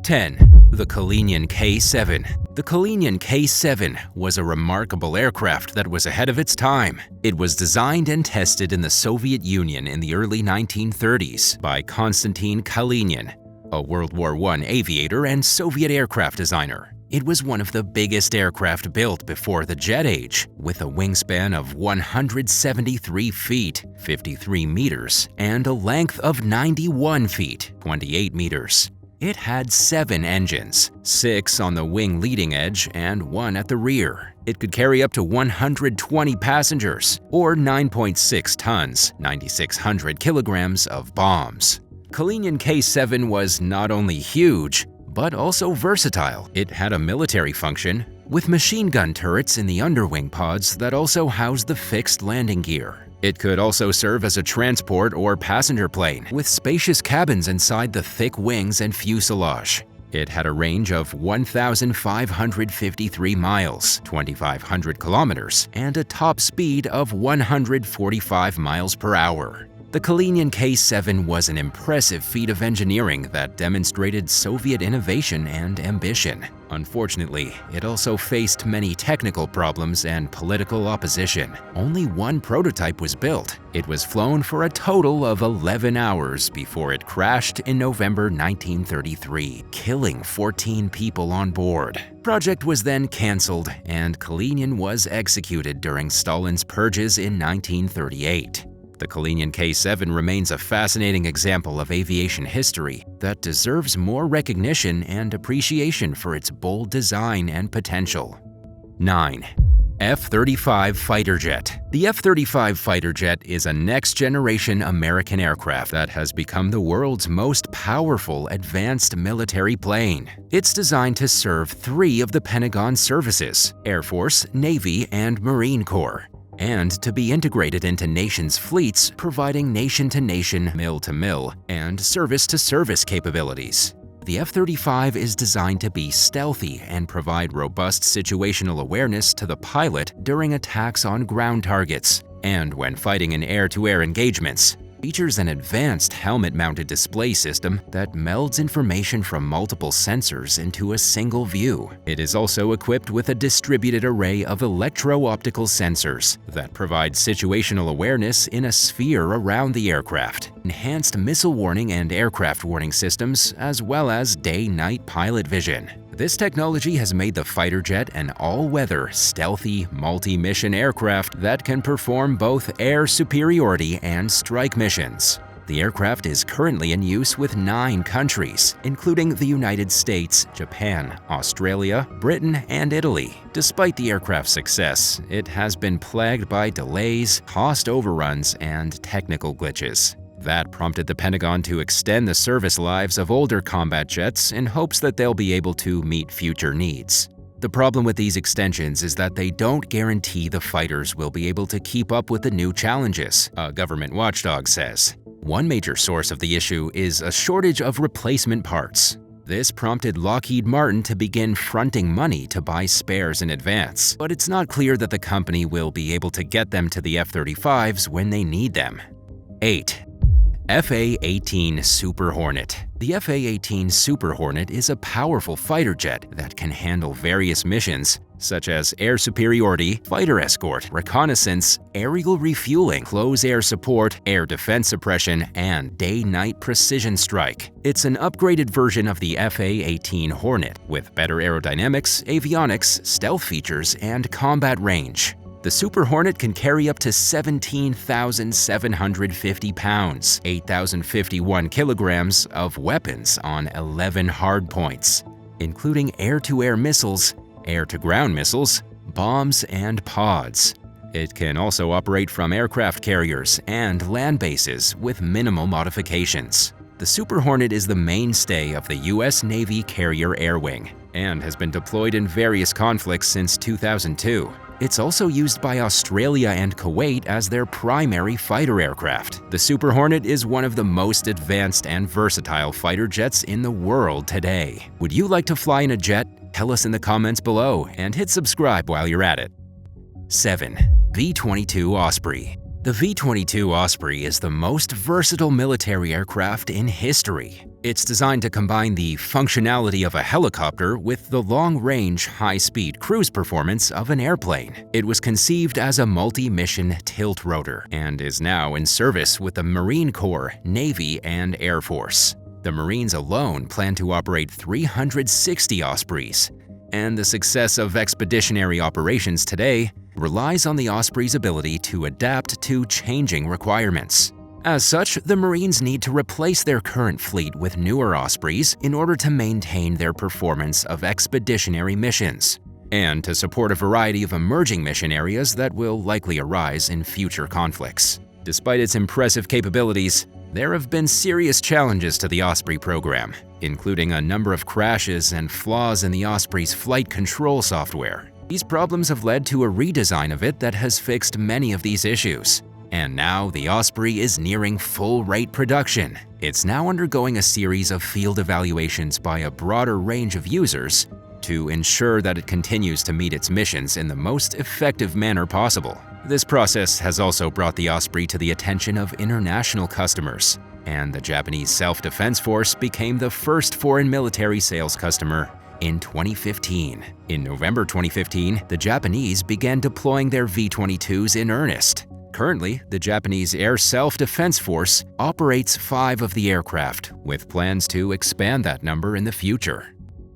10. The Constantine K7. The Constantine K7 was a remarkable aircraft that was ahead of its time. It was designed and tested in the Soviet Union in the early 1930s by Constantine K7, a World War I aviator and Soviet aircraft designer. It was one of the biggest aircraft built before the jet age, with a wingspan of 173 feet, 53 meters, and a length of 91 feet, 28 meters. It had 7 engines, 6 on the wing leading edge and 1 at the rear. It could carry up to 120 passengers, or 9.6 tons, 9,600 kilograms of bombs. Constantine K7 was not only huge, but also versatile. It had a military function, with machine gun turrets in the underwing pods that also housed the fixed landing gear. It could also serve as a transport or passenger plane, with spacious cabins inside the thick wings and fuselage. It had a range of 1,553 miles, 2,500 kilometers, and a top speed of 145 miles per hour. The Constantine K7 was an impressive feat of engineering that demonstrated Soviet innovation and ambition. Unfortunately, it also faced many technical problems and political opposition. Only one prototype was built. It was flown for a total of 11 hours before it crashed in November 1933, killing 14 people on board. Project was then cancelled, and Constantine was executed during Stalin's purges in 1938. The Constantine K7 remains a fascinating example of aviation history that deserves more recognition and appreciation for its bold design and potential. 9. F35 Fighter Jet. The F-35 Fighter Jet is a next-generation American aircraft that has become the world's most powerful advanced military plane. It's designed to serve 3 of the Pentagon's services: Air Force, Navy, and Marine Corps, and to be integrated into nations' fleets, providing nation-to-nation, mill-to-mill, and service-to-service capabilities. The F-35 is designed to be stealthy and provide robust situational awareness to the pilot during attacks on ground targets, and when fighting in air-to-air engagements. Features an advanced helmet-mounted display system that melds information from multiple sensors into a single view. It is also equipped with a distributed array of electro-optical sensors that provide situational awareness in a sphere around the aircraft, enhanced missile warning and aircraft warning systems, as well as day-night pilot vision. This technology has made the fighter jet an all-weather, stealthy, multi-mission aircraft that can perform both air superiority and strike missions. The aircraft is currently in use with 9 countries, including the United States, Japan, Australia, Britain, and Italy. Despite the aircraft's success, it has been plagued by delays, cost overruns, and technical glitches. That prompted the Pentagon to extend the service lives of older combat jets in hopes that they'll be able to meet future needs. The problem with these extensions is that they don't guarantee the fighters will be able to keep up with the new challenges, a government watchdog says. One major source of the issue is a shortage of replacement parts. This prompted Lockheed Martin to begin fronting money to buy spares in advance, but it's not clear that the company will be able to get them to the F-35s when they need them. 8. F-18 Super Hornet. The F-18 Super Hornet is a powerful fighter jet that can handle various missions, such as air superiority, fighter escort, reconnaissance, aerial refueling, close air support, air defense suppression, and day-night precision strike. It's an upgraded version of the F-18 Hornet, with better aerodynamics, avionics, stealth features, and combat range. The Super Hornet can carry up to 17,750 pounds, 8,051 kilograms of weapons on 11 hardpoints, including air-to-air missiles, air-to-ground missiles, bombs, and pods. It can also operate from aircraft carriers and land bases with minimal modifications. The Super Hornet is the mainstay of the U.S. Navy Carrier Air Wing and has been deployed in various conflicts since 2002. It's also used by Australia and Kuwait as their primary fighter aircraft. The Super Hornet is one of the most advanced and versatile fighter jets in the world today. Would you like to fly in a jet? Tell us in the comments below and hit subscribe while you're at it. 7. V22 Osprey. The V22 Osprey is the most versatile military aircraft in history. It's designed to combine the functionality of a helicopter with the long-range, high-speed cruise performance of an airplane. It was conceived as a multi-mission tilt rotor and is now in service with the Marine Corps, Navy, and Air Force. The Marines alone plan to operate 360 Ospreys, and the success of expeditionary operations today relies on the Osprey's ability to adapt to changing requirements. As such, the Marines need to replace their current fleet with newer Ospreys in order to maintain their performance of expeditionary missions, and to support a variety of emerging mission areas that will likely arise in future conflicts. Despite its impressive capabilities, there have been serious challenges to the Osprey program, including a number of crashes and flaws in the Osprey's flight control software. These problems have led to a redesign of it that has fixed many of these issues. And now the Osprey is nearing full-rate production. It's now undergoing a series of field evaluations by a broader range of users to ensure that it continues to meet its missions in the most effective manner possible. This process has also brought the Osprey to the attention of international customers, and the Japanese Self-Defense Force became the first foreign military sales customer in 2015. In November 2015, the Japanese began deploying their V-22s in earnest. Currently, the Japanese Air Self-Defense Force operates 5 of the aircraft, with plans to expand that number in the future.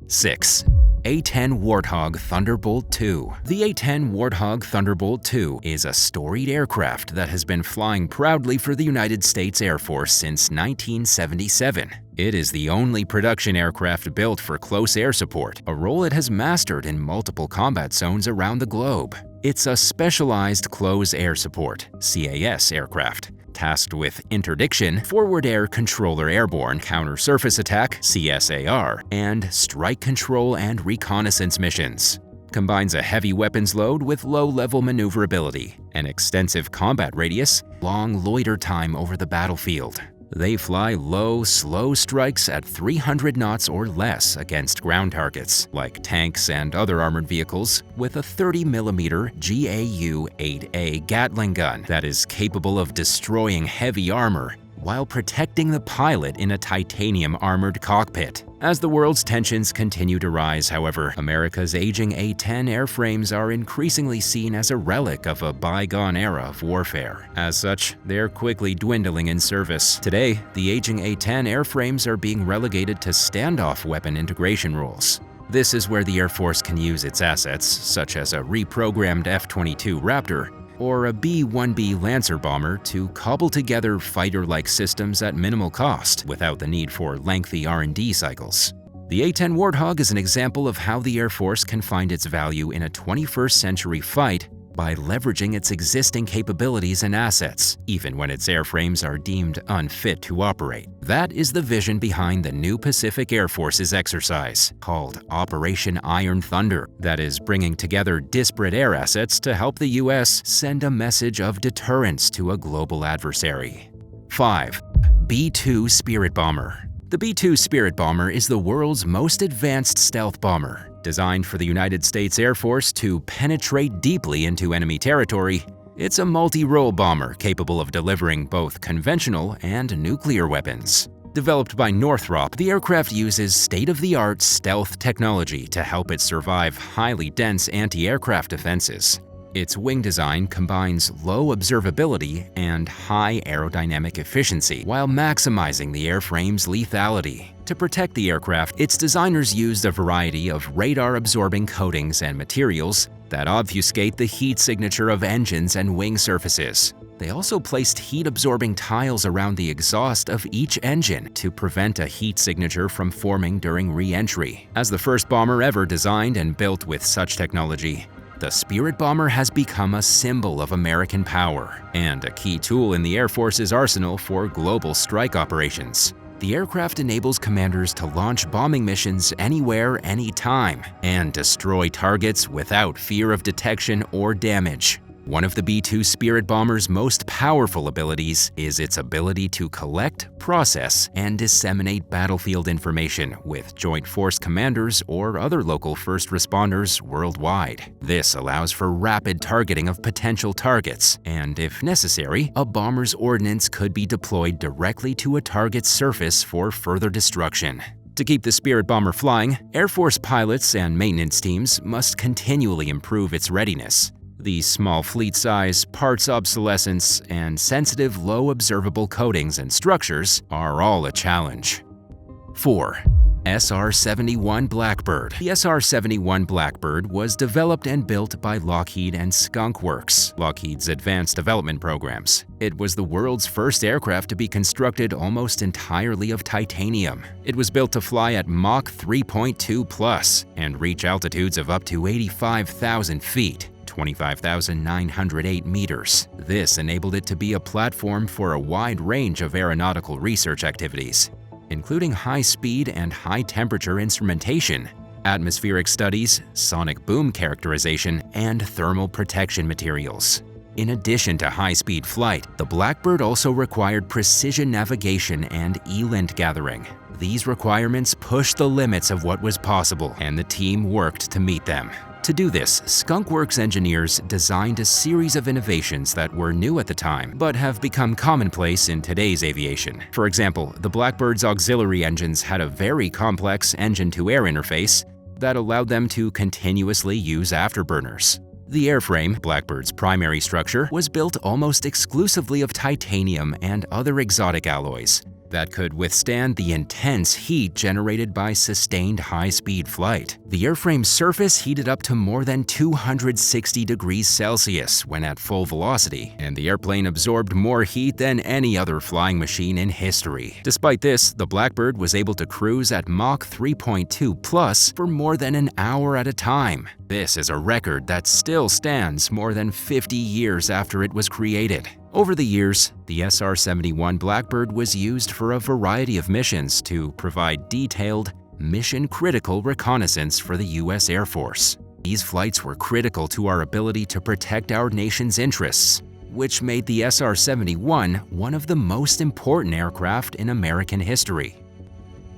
6. A10 Warthog Thunderbolt II. The A10 Warthog Thunderbolt II is a storied aircraft that has been flying proudly for the United States Air Force since 1977. It is the only production aircraft built for close air support, a role it has mastered in multiple combat zones around the globe. It's a specialized close air support (CAS) aircraft, tasked with interdiction, forward air controller airborne counter-surface attack (CSAR), and strike control and reconnaissance missions. Combines a heavy weapons load with low-level maneuverability, an extensive combat radius, long loiter time over the battlefield. They fly low, slow strikes at 300 knots or less against ground targets, like tanks and other armored vehicles, with a 30mm GAU-8A Gatling gun that is capable of destroying heavy armor while protecting the pilot in a titanium armored cockpit. As the world's tensions continue to rise, however, America's aging A-10 airframes are increasingly seen as a relic of a bygone era of warfare. As such, they're quickly dwindling in service. Today, the aging A-10 airframes are being relegated to standoff weapon integration roles. This is where the Air Force can use its assets, such as a reprogrammed F-22 Raptor or a B1B Lancer bomber, to cobble together fighter-like systems at minimal cost without the need for lengthy R&D cycles. The A-10 Warthog is an example of how the Air Force can find its value in a 21st century fight by leveraging its existing capabilities and assets, even when its airframes are deemed unfit to operate. That is the vision behind the new Pacific Air Force's exercise, called Operation Iron Thunder, that is bringing together disparate air assets to help the U.S. send a message of deterrence to a global adversary. 5. B-2 Spirit Bomber. The B-2 Spirit Bomber is the world's most advanced stealth bomber. Designed for the United States Air Force to penetrate deeply into enemy territory, it's a multi-role bomber capable of delivering both conventional and nuclear weapons. Developed by Northrop, the aircraft uses state-of-the-art stealth technology to help it survive highly dense anti-aircraft defenses. Its wing design combines low observability and high aerodynamic efficiency while maximizing the airframe's lethality. To protect the aircraft, its designers used a variety of radar-absorbing coatings and materials that obfuscate the heat signature of engines and wing surfaces. They also placed heat-absorbing tiles around the exhaust of each engine to prevent a heat signature from forming during re-entry. As the first bomber ever designed and built with such technology, the Spirit Bomber has become a symbol of American power and a key tool in the Air Force's arsenal for global strike operations. The aircraft enables commanders to launch bombing missions anywhere, anytime, and destroy targets without fear of detection or damage. One of the B-2 Spirit bomber's most powerful abilities is its ability to collect, process, and disseminate battlefield information with Joint Force commanders or other local first responders worldwide. This allows for rapid targeting of potential targets, and if necessary, a bomber's ordnance could be deployed directly to a target's surface for further destruction. To keep the Spirit bomber flying, Air Force pilots and maintenance teams must continually improve its readiness. The small fleet size, parts obsolescence, and sensitive low observable coatings and structures are all a challenge. 4. SR71 Blackbird. The SR71 Blackbird was developed and built by Lockheed and Skunk Works, Lockheed's advanced development programs. It was the world's first aircraft to be constructed almost entirely of titanium. It was built to fly at Mach 3.2+ and reach altitudes of up to 85,000 feet. 25,908 meters. This enabled it to be a platform for a wide range of aeronautical research activities, including high-speed and high-temperature instrumentation, atmospheric studies, sonic boom characterization, and thermal protection materials. In addition to high-speed flight, the Blackbird also required precision navigation and ELINT gathering. These requirements pushed the limits of what was possible, and the team worked to meet them. To do this, Skunk Works engineers designed a series of innovations that were new at the time, but have become commonplace in today's aviation. For example, the Blackbird's auxiliary engines had a very complex engine-to-air interface that allowed them to continuously use afterburners. The airframe, Blackbird's primary structure, was built almost exclusively of titanium and other exotic alloys that could withstand the intense heat generated by sustained high-speed flight. The airframe's surface heated up to more than 260 degrees Celsius when at full velocity, and the airplane absorbed more heat than any other flying machine in history. Despite this, the Blackbird was able to cruise at Mach 3.2+ for more than an hour at a time. This is a record that still stands more than 50 years after it was created. Over the years, the SR71 Blackbird was used for a variety of missions to provide detailed, mission-critical reconnaissance for the U.S. Air Force. These flights were critical to our ability to protect our nation's interests, which made the SR71 one of the most important aircraft in American history.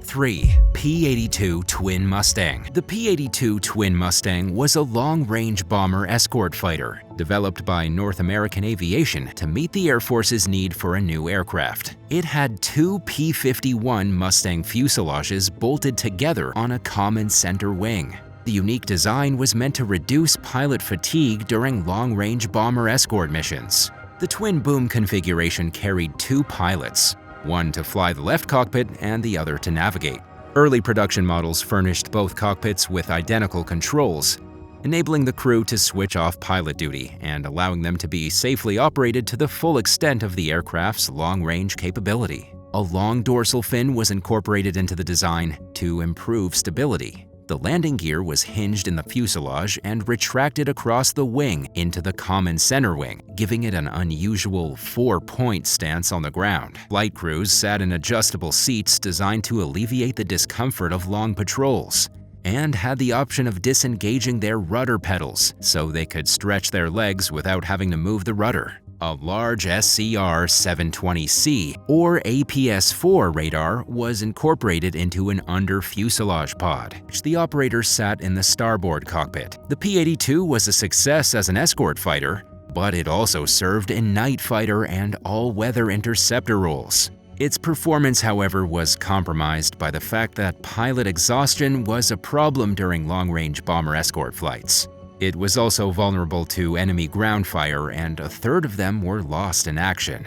3. P82 Twin Mustang. The P82 Twin Mustang was a long-range bomber escort fighter developed by North American Aviation to meet the Air Force's need for a new aircraft. It had two P51 Mustang fuselages bolted together on a common center wing. The unique design was meant to reduce pilot fatigue during long-range bomber escort missions. The twin-boom configuration carried two pilots, one to fly the left cockpit and the other to navigate. Early production models furnished both cockpits with identical controls, enabling the crew to switch off pilot duty and allowing them to be safely operated to the full extent of the aircraft's long-range capability. A long dorsal fin was incorporated into the design to improve stability. The landing gear was hinged in the fuselage and retracted across the wing into the common center wing, giving it an unusual 4-point stance on the ground. Flight crews sat in adjustable seats designed to alleviate the discomfort of long patrols, and had the option of disengaging their rudder pedals so they could stretch their legs without having to move the rudder. A large SCR-720C or APS-4 radar was incorporated into an under-fuselage pod, which the operator sat in the starboard cockpit. The P-82 was a success as an escort fighter, but it also served in night fighter and all-weather interceptor roles. Its performance, however, was compromised by the fact that pilot exhaustion was a problem during long-range bomber escort flights. It was also vulnerable to enemy ground fire, and a third of them were lost in action.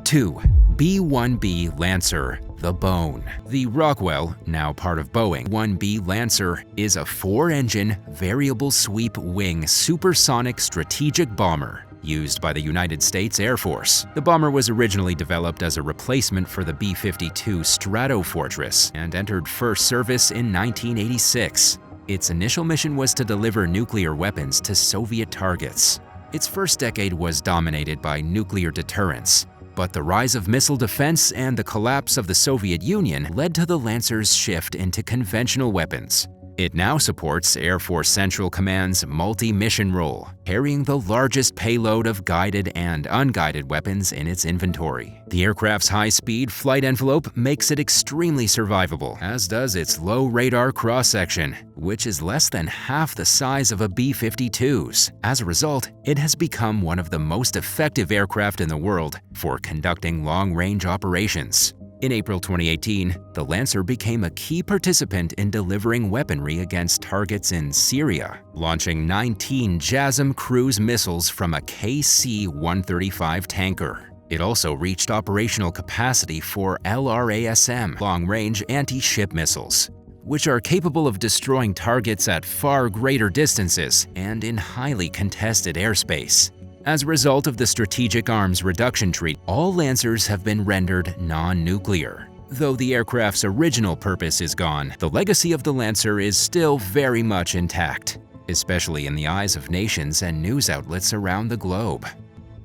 2. B1B Lancer, the Bone. The Rockwell, now part of Boeing, B1B Lancer is a 4-engine, variable sweep wing supersonic strategic bomber used by the United States Air Force. The bomber was originally developed as a replacement for the B-52 Stratofortress and entered first service in 1986. Its initial mission was to deliver nuclear weapons to Soviet targets. Its first decade was dominated by nuclear deterrence, but the rise of missile defense and the collapse of the Soviet Union led to the Lancer's shift into conventional weapons. It now supports Air Force Central Command's multi-mission role, carrying the largest payload of guided and unguided weapons in its inventory. The aircraft's high-speed flight envelope makes it extremely survivable, as does its low radar cross-section, which is less than half the size of a B-52's. As a result, it has become one of the most effective aircraft in the world for conducting long-range operations. In April 2018, the Lancer became a key participant in delivering weaponry against targets in Syria, launching 19 JASSM cruise missiles from a KC-135 tanker. It also reached operational capacity for LRASM long-range anti-ship missiles, which are capable of destroying targets at far greater distances and in highly contested airspace. As a result of the Strategic Arms Reduction Treaty, all Lancers have been rendered non-nuclear. Though the aircraft's original purpose is gone, the legacy of the Lancer is still very much intact, especially in the eyes of nations and news outlets around the globe.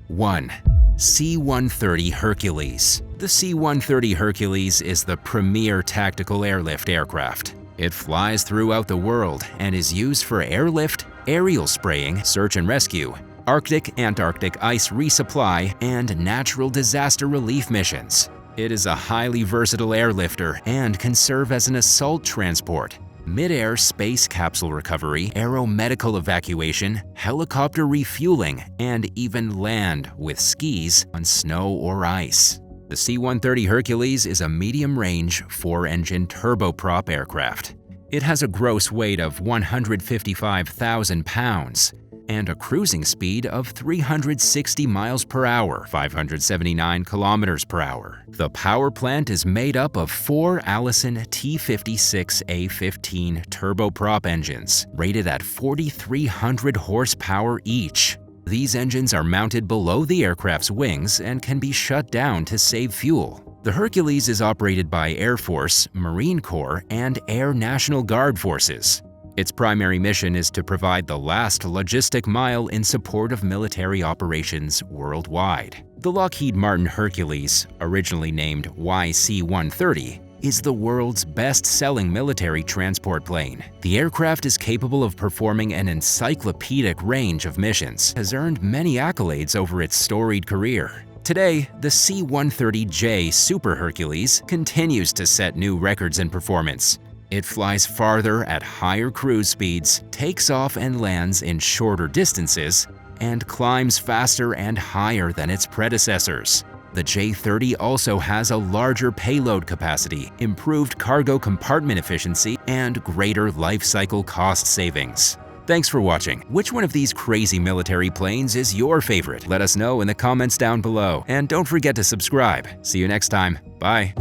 1. C130 Hercules. The C130 Hercules is the premier tactical airlift aircraft. It flies throughout the world and is used for airlift, aerial spraying, search and rescue, Arctic-Antarctic ice resupply, and natural disaster relief missions. It is a highly versatile airlifter and can serve as an assault transport, mid-air space capsule recovery, aeromedical evacuation, helicopter refueling, and even land with skis on snow or ice. The C-130 Hercules is a medium-range, 4-engine turboprop aircraft. It has a gross weight of 155,000 pounds and a cruising speed of 360 miles per hour, 579 kilometers per hour. The power plant is made up of 4 Allison T56A15 turboprop engines, rated at 4,300 horsepower each. These engines are mounted below the aircraft's wings and can be shut down to save fuel. The Hercules is operated by Air Force, Marine Corps, and Air National Guard forces. Its primary mission is to provide the last logistic mile in support of military operations worldwide. The Lockheed Martin Hercules, originally named YC-130, is the world's best-selling military transport plane. The aircraft is capable of performing an encyclopedic range of missions, has earned many accolades over its storied career. Today, the C-130J Super Hercules continues to set new records in performance. It flies farther at higher cruise speeds, takes off and lands in shorter distances, and climbs faster and higher than its predecessors. The J-30 also has a larger payload capacity, improved cargo compartment efficiency, and greater life cycle cost savings. Thanks for watching. Which one of these crazy military planes is your favorite? Let us know in the comments down below. And don't forget to subscribe. See you next time. Bye.